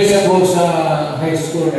Isa po sa high school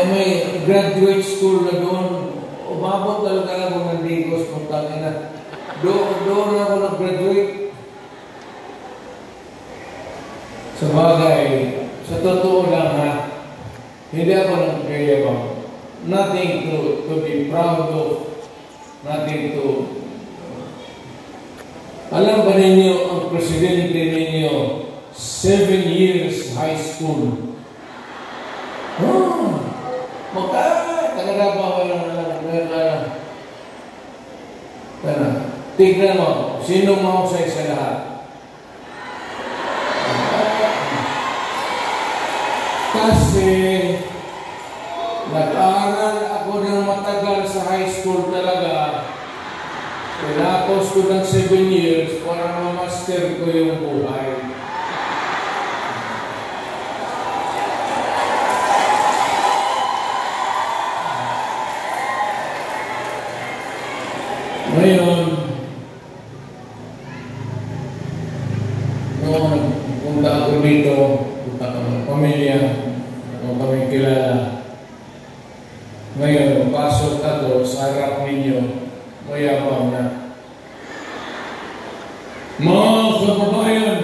may graduate school na doon. Umabot talaga ako ng Digos kung tangin na. Doon ako nag-graduate. Sa bagay, sa totoo lang ha, hindi ako nag-gayabang. Nothing to be proud of. Nothing to... Alam ba ninyo, ang presidente ninyo, 7 years high school. Talaga ba ako tignan mo, sino mahusay sa lahat? Kasi nag-aaral ako ng matagal sa high school talaga. Tinapos ko ng 7 years para ma-master ko yung buhay. Ngayon, noong punta ako dito, punta ko ng pamilya, kung kami kilala. Ngayon, pasok ako sa harap ninyo, mayabang na. Mga kababayan,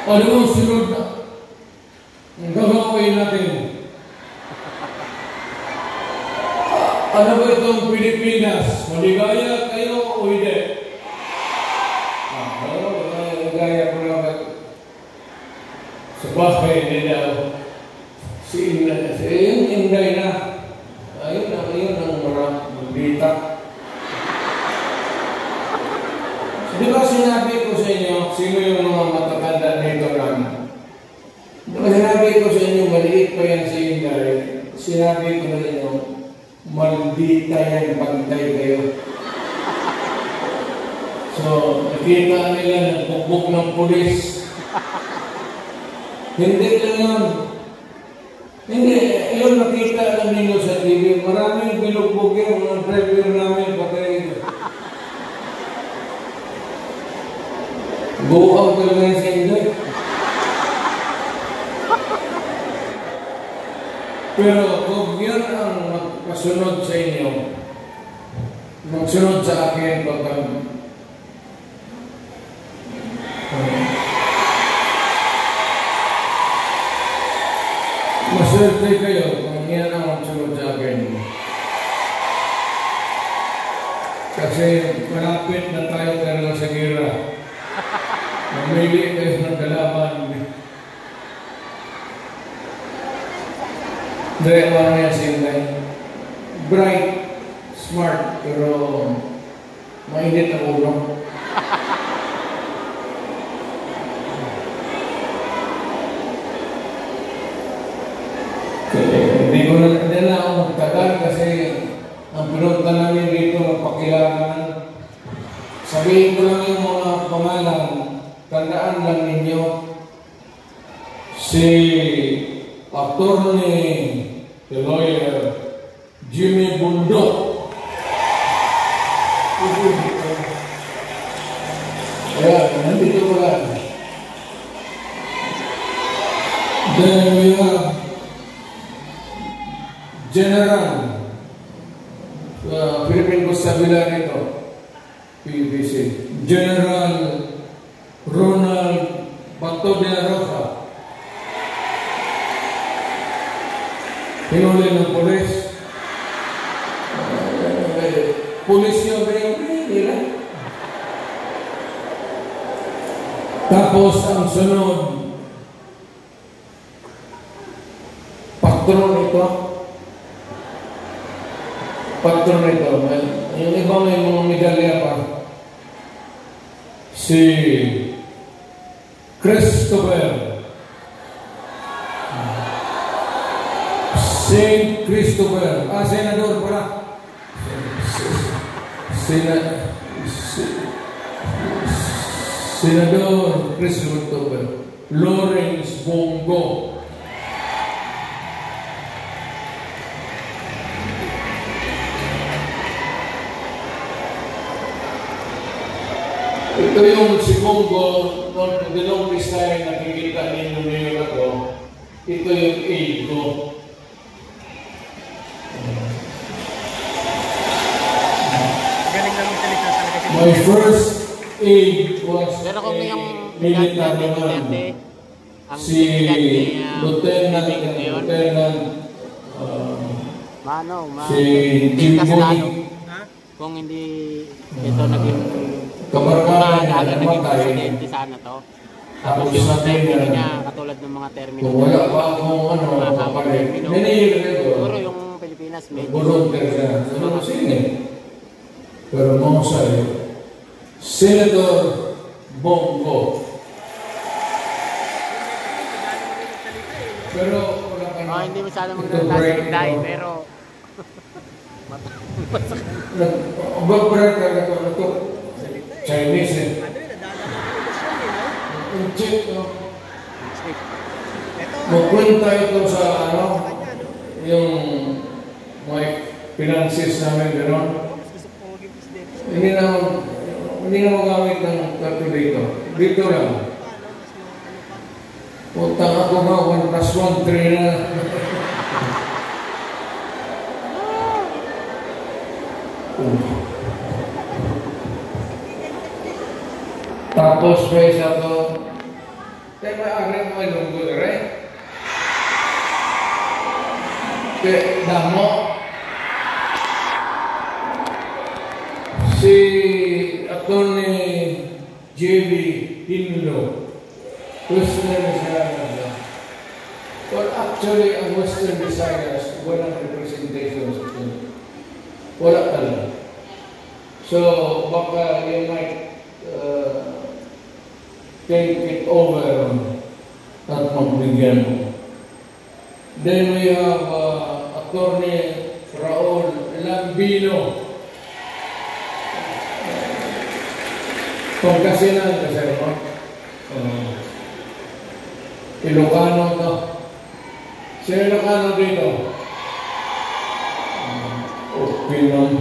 ano ang sunod na ang gagawin natin? Ano ba itong Pilipinas? Maligaya kayo o hindi? Maligaya ko naman. Sa bahay nila, yung Inday na. Ayun ang magbita. Di ba sinabi ko sa inyo, sino yung mga matatanda dito lang? Di ba sinabi ko sa inyo, maliit pa yan si Inday. Sinabi ko na inyo, maldita yan, pantay kayo. So, nakita nila nagbugbog ng pulis. Hindi lang yun. Hindi, yun nakita lang ninyo sa TV. Maraming binugbog yun, mga driver namin, patay. Buhaw talaga yung sa Inday. Pero kung yun ang magkasunod sa inyo, magsunod sa akin pagka maswerte kayo kung yan ang magsunod sa akin. Kasi malapit na tayo talaga sa gira. Mamili kayo ng kalaban. Dahil ano yan si Inday? Bright, smart, pero mainit ang ulo. Hindi ko na ako magtagal kasi ang pinunta namin dito magpakilangan. Sabihin ko lang yung mga pangalan, tandaan lang ninyo. Si Attorney, the lawyer, Jimmy Bundok. Ayan, nandito ko lang. Then we have General, Philippine Constabulary nito, PBC. General Ronald Bato de la Rosa. Hinuli ng polis. Polis yung nila. Tapos ang sunod, patron ito. Patron ito. Yung iba may mga medalya pa. Si Christopher. Saint Christopher. Senador pala. Senador Christopher. Lawrence Bongo. Ito yung si Bongo, noong dinumpis tayo nakikita ninyo ngayon ako, ito yung aid ko. My first aid was a military man. Si Lieutenant, si Jimboy. Kung hindi ito naging kabarkada niya naging namatay. presidente sana to. Tapos Tapos yung sabi termino niya, niya, katulad ng mga termino kung wala pa akong kapalit, minihil siguro ito. yung Pilipinas medyo Volunteer siya. Ano sige? Pero mo sa'yo, Senator Bongo. Pero wala ka na. hindi masyado maglalasa ng dahil, pero Mag-break ka na ito. Chinese eh. Ang check, no? Magkwenta ito sa ano, yung mga finances namin, gano'n. Hindi na magamit ng calculator. Dito lang. Utang ako nga, 1 plus 1, 3 na. Tapos may isa to, teka, aring mo ilunggo rin. Kaya damo, si Atty. J.B. Hinlo, Western Visayas. Well, actually, ang Western Visayas, walang representation sa ito. Wala talaga. So, baka you might take it over at magbigyan mo. Then we have Atty. Raul Lambino. Pagkasinan kasi mo. Ilocano to. Sino Ilocano dito? Okay lang.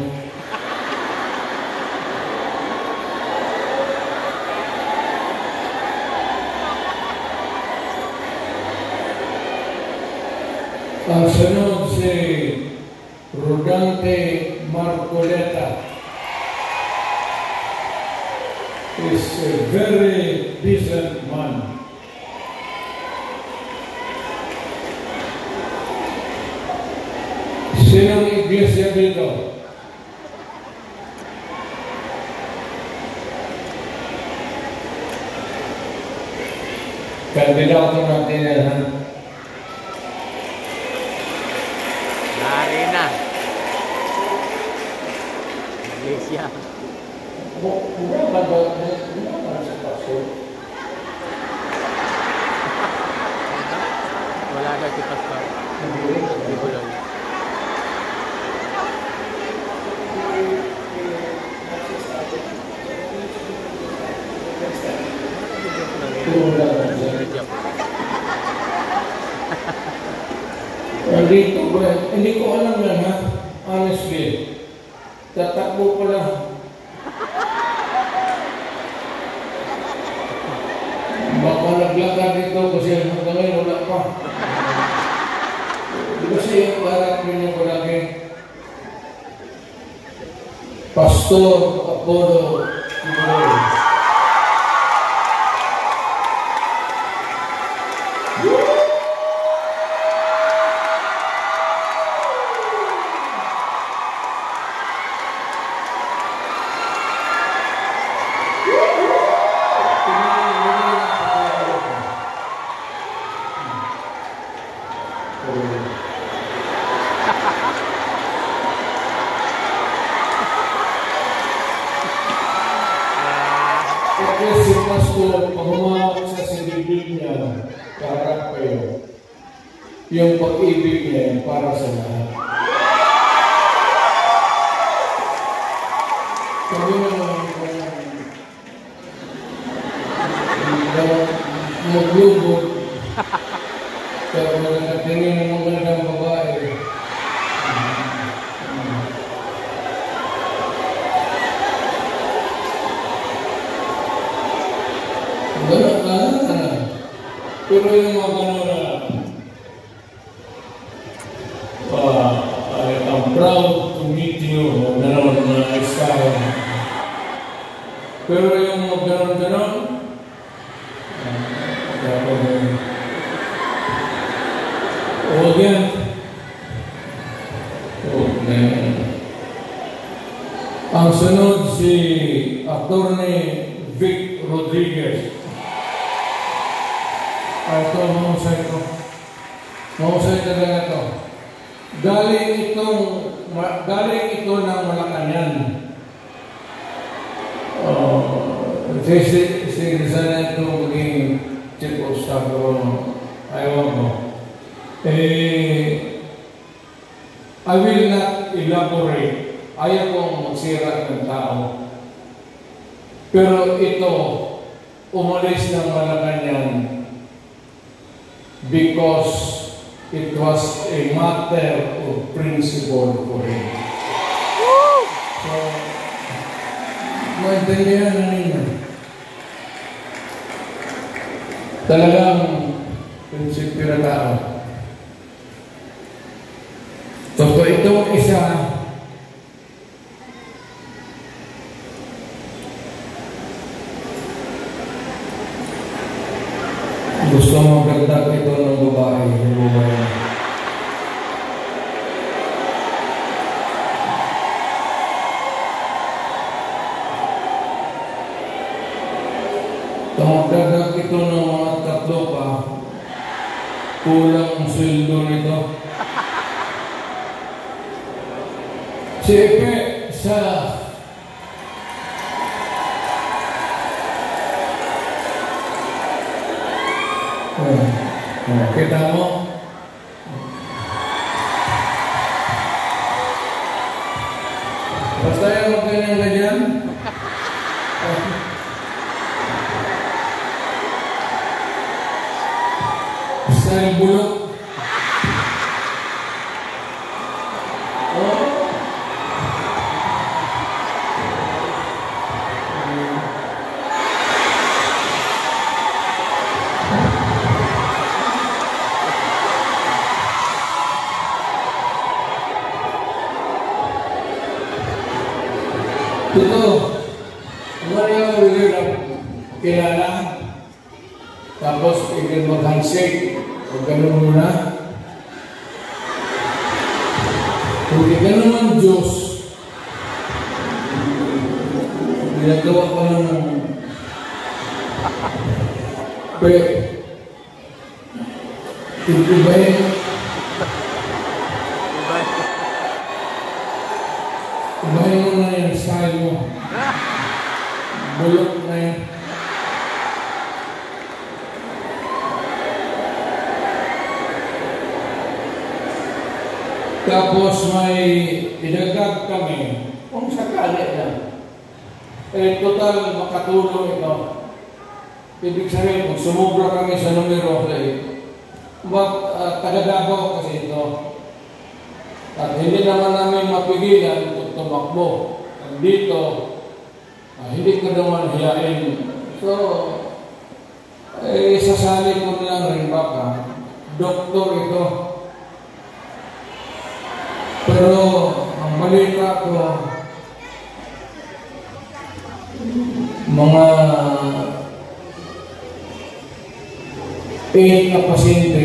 Ang sunod si Rodante Marcoleta is a very decent man. Sinong iglesia dito? Kandidato natin yan. Arena. Malaysia. Wala na si Pastor. Hindi ko lang. Hindi ko alam yan ha, honestly. Tatakbo pala. Baka naglakad dito kasi hanggang ngayon wala pa. Kasi yung barat niyo ko lagi. Pastor Apollo Kibuloy. Kasi si Pastor, pag humawak sa silibig niya, para kayo, yung pag-ibig niya para sa lahat. Kami naman maglubog, pero nakatingin ng mga gandang babae. Ganun na. Pero yung mga ganun na, I'm proud to meet you, ganun na style. Pero yung mga ganun, huwag yan. Ang sunod si Atty. Vic Rodriguez. Ito, mahusay ito. Mahusay talaga ito. Galing ito ng Malacanang. Sinisa na ito maging chief of staff ko. Ayaw ko. I will not elaborate. Ayaw kong magsira ng tao. Pero ito, umalis ng Malacanang because it was a matter of principle for him. So, maintindihan na ninyo. Talagang prinsipyo na tao. So, itong isa, gusto mo magdagdag ito ng babae, yung babae. Magdagdag ito ng mga tatlo pa, kulang ang sweldo nito. Si Epe, sa kita mo? Basta yung magganyan-ganyan. Basta yung bulok. Ito, wala yung kilala, tapos ikil mag-handshake, o gano'n muna. Kung ikaw naman Diyos, ginagawa ko lang ng ibahin mo na yung style mo. Bulok na yan. Tapos may idagdag kami, kung sakali lang. Total makatulong ito. Ibig sabihin, kung sumubra kami sa numero, taga-Davao kasi ito. At hindi naman namin mapigilan kung tumakbo. Dito, hindi ko naman hiyain. So, sasali ko lang rin baka, doktor ito. Pero, ang balita ko, mga 8 na pasyente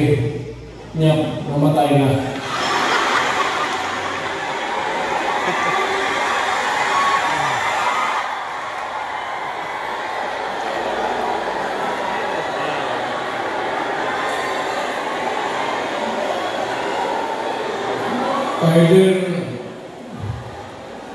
niya namatay na. Either